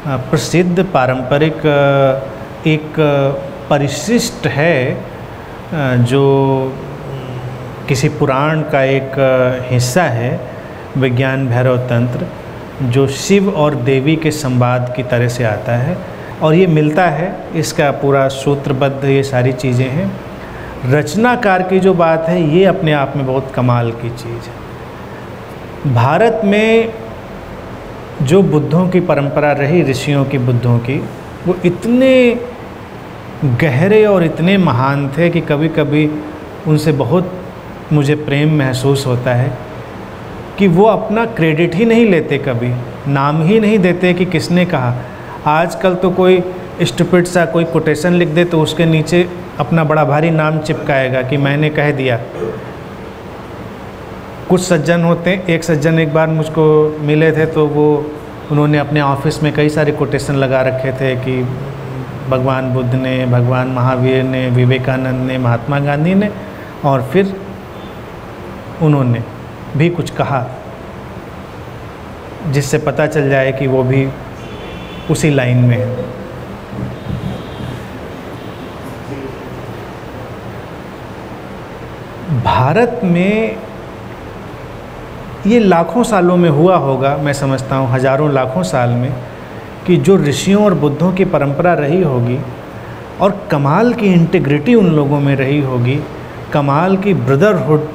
प्रसिद्ध पारंपरिक एक परिशिष्ट है जो किसी पुराण का एक हिस्सा है, विज्ञान भैरव तंत्र, जो शिव और देवी के संवाद की तरह से आता है और ये मिलता है, इसका पूरा सूत्रबद्ध ये सारी चीज़ें हैं। रचनाकार की जो बात है ये अपने आप में बहुत कमाल की चीज़ है। भारत में जो बुद्धों की परंपरा रही, ऋषियों की, बुद्धों की, वो इतने गहरे और इतने महान थे कि कभी कभी उनसे बहुत मुझे प्रेम महसूस होता है कि वो अपना क्रेडिट ही नहीं लेते, कभी नाम ही नहीं देते कि किसने कहा। आजकल तो कोई स्टूपिड सा कोई कोटेशन लिख दे तो उसके नीचे अपना बड़ा भारी नाम चिपकाएगा कि मैंने कह दिया। कुछ सज्जन होते हैं, एक सज्जन एक बार मुझको मिले थे तो उन्होंने अपने ऑफिस में कई सारे कोटेशन लगा रखे थे कि भगवान बुद्ध ने, भगवान महावीर ने, विवेकानंद ने, महात्मा गांधी ने, और फिर उन्होंने भी कुछ कहा जिससे पता चल जाए कि वो भी उसी लाइन में है। भारत में ये लाखों सालों में हुआ होगा, मैं समझता हूँ हजारों लाखों साल में, कि जो ऋषियों और बुद्धों की परंपरा रही होगी और कमाल की इंटीग्रिटी उन लोगों में रही होगी, कमाल की ब्रदरहुड,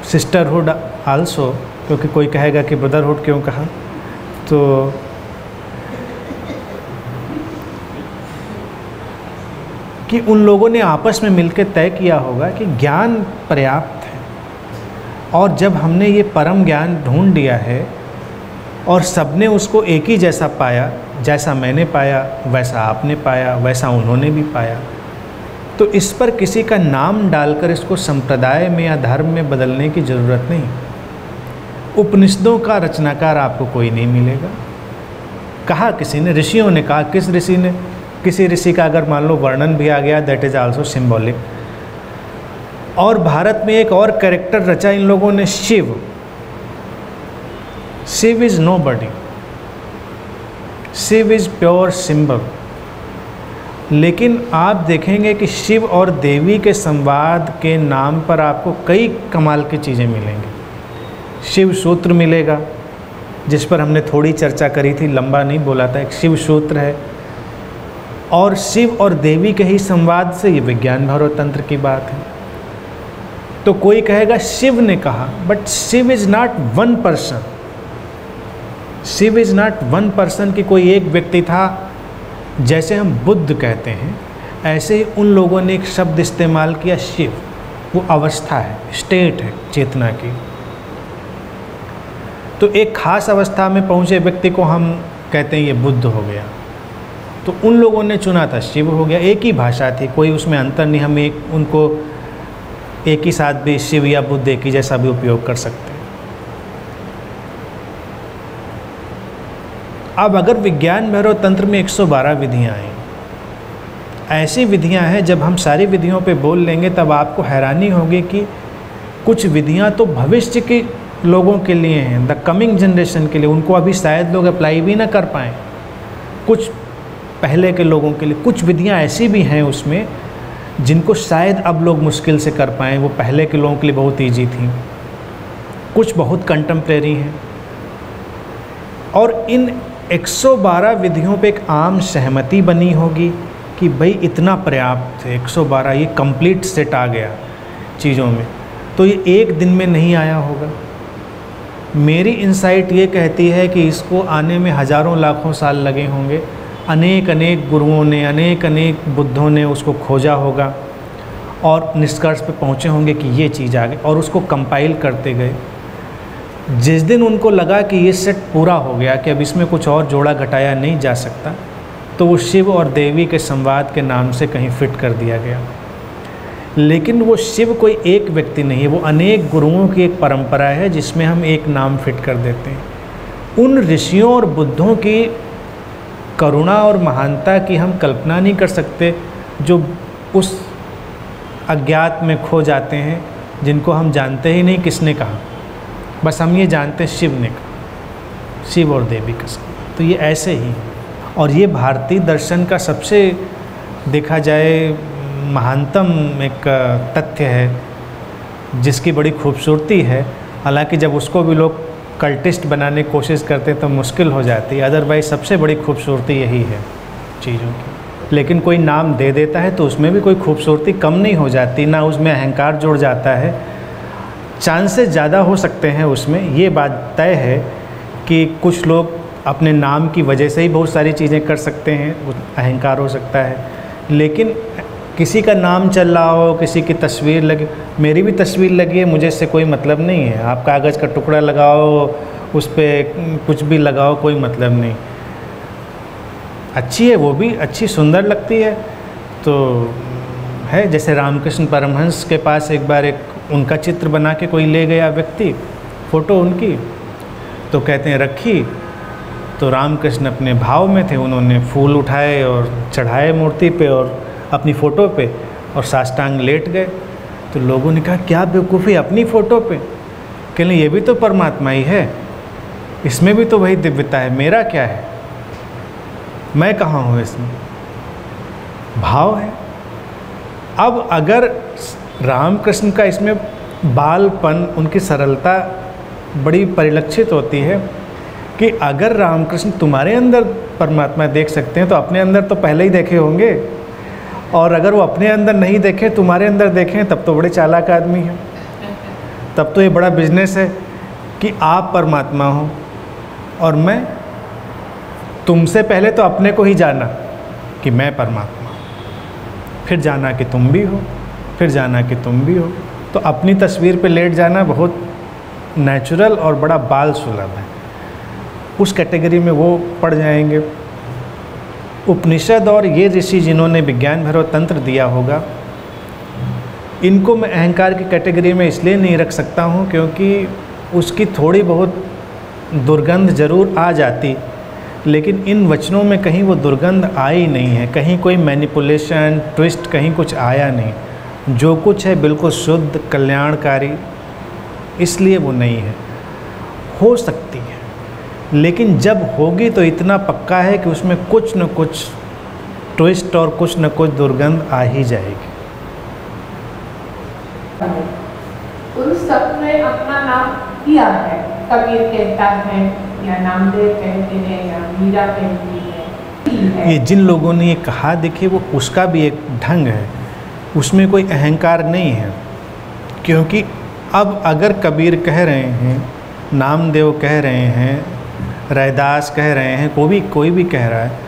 सिस्टरहुड आल्सो, क्योंकि कोई कहेगा कि ब्रदरहुड क्यों कहा, तो कि उन लोगों ने आपस में मिलकर तय किया होगा कि ज्ञान पर्याप्त है, और जब हमने ये परम ज्ञान ढूंढ लिया है और सबने उसको एक ही जैसा पाया, जैसा मैंने पाया वैसा आपने पाया, वैसा उन्होंने भी पाया, तो इस पर किसी का नाम डालकर इसको संप्रदाय में या धर्म में बदलने की ज़रूरत नहीं। उपनिषदों का रचनाकार आपको कोई नहीं मिलेगा। कहा किसी ने, ऋषियों ने कहा, किस ऋषि ने? किसी ऋषि का अगर मान लो वर्णन भी आ गया, दैट इज़ आल्सो सिंबॉलिक। और भारत में एक और कैरेक्टर रचा इन लोगों ने, Shiv. Shiv is nobody, Shiv is pure symbol. लेकिन आप देखेंगे कि शिव और देवी के संवाद के नाम पर आपको कई कमाल की चीज़ें मिलेंगी। शिव सूत्र मिलेगा, जिस पर हमने थोड़ी चर्चा करी थी, लंबा नहीं बोला था, एक शिव सूत्र है। और शिव और देवी के ही संवाद से ये विज्ञान भैरव तंत्र की बात है। तो कोई कहेगा शिव ने कहा, but Shiv is not one person. Shiv is not one person कि कोई एक व्यक्ति था। जैसे हम बुद्ध कहते हैं, ऐसे ही उन लोगों ने एक शब्द इस्तेमाल किया, शिव। वो अवस्था है, स्टेट है चेतना की। तो एक खास अवस्था में पहुँचे व्यक्ति को हम कहते हैं ये बुद्ध हो गया। तो उन लोगों ने चुना था शिव हो गया। एक ही भाषा थी, कोई उसमें अंतर नहीं। हम उनको एक ही साथ भी शिव या बुद्ध एक ही जैसा भी उपयोग कर सकते हैं। अब अगर विज्ञान भैरव तंत्र में 112 विधियाँ हैं, ऐसी विधियाँ हैं, जब हम सारी विधियों पे बोल लेंगे तब आपको हैरानी होगी कि कुछ विधियाँ तो भविष्य के लोगों के लिए हैं, द कमिंग जनरेशन के लिए, उनको अभी शायद लोग अप्लाई भी ना कर पाएँ। कुछ पहले के लोगों के लिए कुछ विधियाँ ऐसी भी हैं उसमें जिनको शायद अब लोग मुश्किल से कर पाएँ, वो पहले के लोगों के लिए बहुत ईजी थी। कुछ बहुत कंटेम्प्रेरी हैं। और इन 112 विधियों पे एक आम सहमति बनी होगी कि भाई इतना पर्याप्त है, 112, ये कंप्लीट सेट आ गया चीज़ों में। तो ये एक दिन में नहीं आया होगा। मेरी इंसाइट ये कहती है कि इसको आने में हज़ारों लाखों साल लगे होंगे। अनेक अनेक गुरुओं ने, अनेक अनेक बुद्धों ने उसको खोजा होगा और निष्कर्ष पे पहुँचे होंगे कि ये चीज़ आ गई, और उसको कंपाइल करते गए। जिस दिन उनको लगा कि ये सेट पूरा हो गया, कि अब इसमें कुछ और जोड़ा घटाया नहीं जा सकता, तो वो शिव और देवी के संवाद के नाम से कहीं फिट कर दिया गया। लेकिन वो शिव कोई एक व्यक्ति नहीं है, वो अनेक गुरुओं की एक परंपरा है जिसमें हम एक नाम फिट कर देते हैं। उन ऋषियों और बुद्धों की करुणा और महानता की हम कल्पना नहीं कर सकते, जो उस अज्ञात में खो जाते हैं, जिनको हम जानते ही नहीं किसने कहा। बस हम ये जानते हैं शिव ने कहा, शिव और देवी का संवाद। तो ये ऐसे ही, और ये भारतीय दर्शन का सबसे देखा जाए महानतम एक तथ्य है जिसकी बड़ी खूबसूरती है। हालांकि जब उसको भी लोग कल्टिस्ट बनाने की कोशिश करते हैं तो मुश्किल हो जाती है, अदरवाइज़ सबसे बड़ी खूबसूरती यही है चीज़ों की। लेकिन कोई नाम दे देता है तो उसमें भी कोई खूबसूरती कम नहीं हो जाती, ना उसमें अहंकार जुड़ जाता है। चांसेस ज़्यादा हो सकते हैं उसमें, ये बात तय है कि कुछ लोग अपने नाम की वजह से ही बहुत सारी चीज़ें कर सकते हैं, अहंकार हो सकता है। लेकिन किसी का नाम चल रहा हो, किसी की तस्वीर लगी, मेरी भी तस्वीर लगी है, मुझे इससे कोई मतलब नहीं है। आप कागज़ का टुकड़ा लगाओ, उस पर कुछ भी लगाओ, कोई मतलब नहीं। अच्छी है, वो भी अच्छी सुंदर लगती है तो है। जैसे रामकृष्ण परमहंस के पास एक बार एक उनका चित्र बना के कोई ले गया व्यक्ति, फ़ोटो उनकी, तो कहते हैं रखी, तो रामकृष्ण अपने भाव में थे, उन्होंने फूल उठाए और चढ़ाए मूर्ति पे और अपनी फ़ोटो पे और साष्टांग लेट गए। तो लोगों ने कहा क्या बेवकूफ़ी, अपनी फ़ोटो पे? कह लें ये भी तो परमात्मा ही है, इसमें भी तो वही दिव्यता है, मेरा क्या है, मैं कहाँ हूँ इसमें? भाव है। अब अगर रामकृष्ण का इसमें बालपन, उनकी सरलता बड़ी परिलक्षित होती है कि अगर रामकृष्ण तुम्हारे अंदर परमात्मा देख सकते हैं तो अपने अंदर तो पहले ही देखे होंगे, और अगर वो अपने अंदर नहीं देखें, तुम्हारे अंदर देखें, तब तो बड़े चालाक आदमी हैं। तब तो ये बड़ा बिजनेस है कि आप परमात्मा हो और मैं, तुमसे पहले तो अपने को ही जाना कि मैं परमात्मा, फिर जाना कि तुम भी हो, फिर जाना कि तुम भी हो। तो अपनी तस्वीर पे लेट जाना बहुत नेचुरल और बड़ा बाल सुलभ है, उस कैटेगरी में वो पड़ जाएंगे। उपनिषद और ये ऋषि जिन्होंने विज्ञान भैरव तंत्र दिया होगा, इनको मैं अहंकार की कैटेगरी में इसलिए नहीं रख सकता हूँ क्योंकि उसकी थोड़ी बहुत दुर्गंध ज़रूर आ जाती, लेकिन इन वचनों में कहीं वो दुर्गंध आई नहीं है, कहीं कोई मैनिपुलेशन ट्विस्ट कहीं कुछ आया नहीं। जो कुछ है बिल्कुल शुद्ध कल्याणकारी, इसलिए वो नहीं है। हो सकती है, लेकिन जब होगी तो इतना पक्का है कि उसमें कुछ न कुछ ट्विस्ट और कुछ न कुछ दुर्गंध आ ही जाएगी। उन सब ने अपना नाम किया है, कबीर कहता है या नामदेव कहते हैं या मीरा कहती है। ये जिन लोगों ने ये कहा, देखिए वो उसका भी एक ढंग है, उसमें कोई अहंकार नहीं है। क्योंकि अब अगर कबीर कह रहे हैं, नामदेव कह रहे हैं, रैदास कह रहे हैं, कोई भी कह रहा है,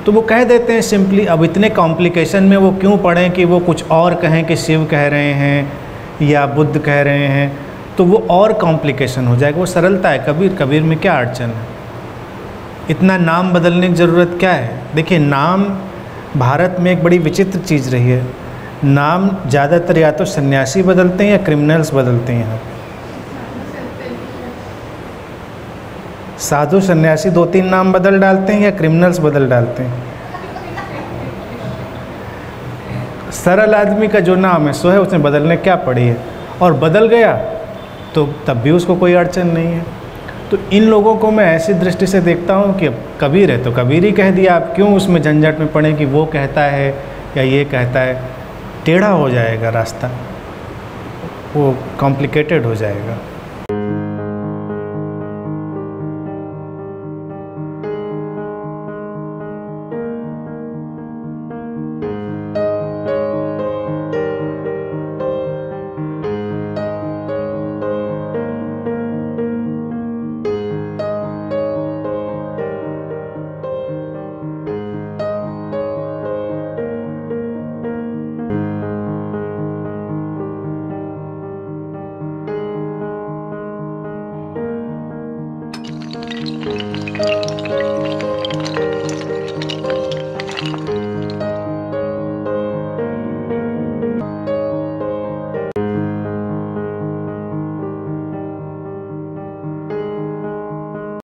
तो वो कह देते हैं सिंपली। अब इतने कॉम्प्लिकेशन में वो क्यों पढ़ें कि वो कुछ और कहें कि शिव कह रहे हैं या बुद्ध कह रहे हैं, तो वो और कॉम्प्लिकेशन हो जाएगा। वो सरलता है कबीर में क्या अड़चन है, इतना नाम बदलने की ज़रूरत क्या है। देखिए नाम भारत में एक बड़ी विचित्र चीज़ रही है, नाम ज़्यादातर या तो सन्यासी बदलते हैं या क्रिमिनल्स बदलते हैं। साधु सन्यासी 2-3 नाम बदल डालते हैं या क्रिमिनल्स बदल डालते हैं। सरल आदमी का जो नाम है सो है, उसमें बदलने क्या पड़ी है, और बदल गया तो तब भी उसको कोई अड़चन नहीं है। तो इन लोगों को मैं ऐसी दृष्टि से देखता हूँ कि कबीर है तो कबीर ही कह दिया, आप क्यों उसमें झंझट में पड़े कि वो कहता है या ये कहता है। टेढ़ा हो जाएगा रास्ता, वो कॉम्प्लिकेटेड हो जाएगा।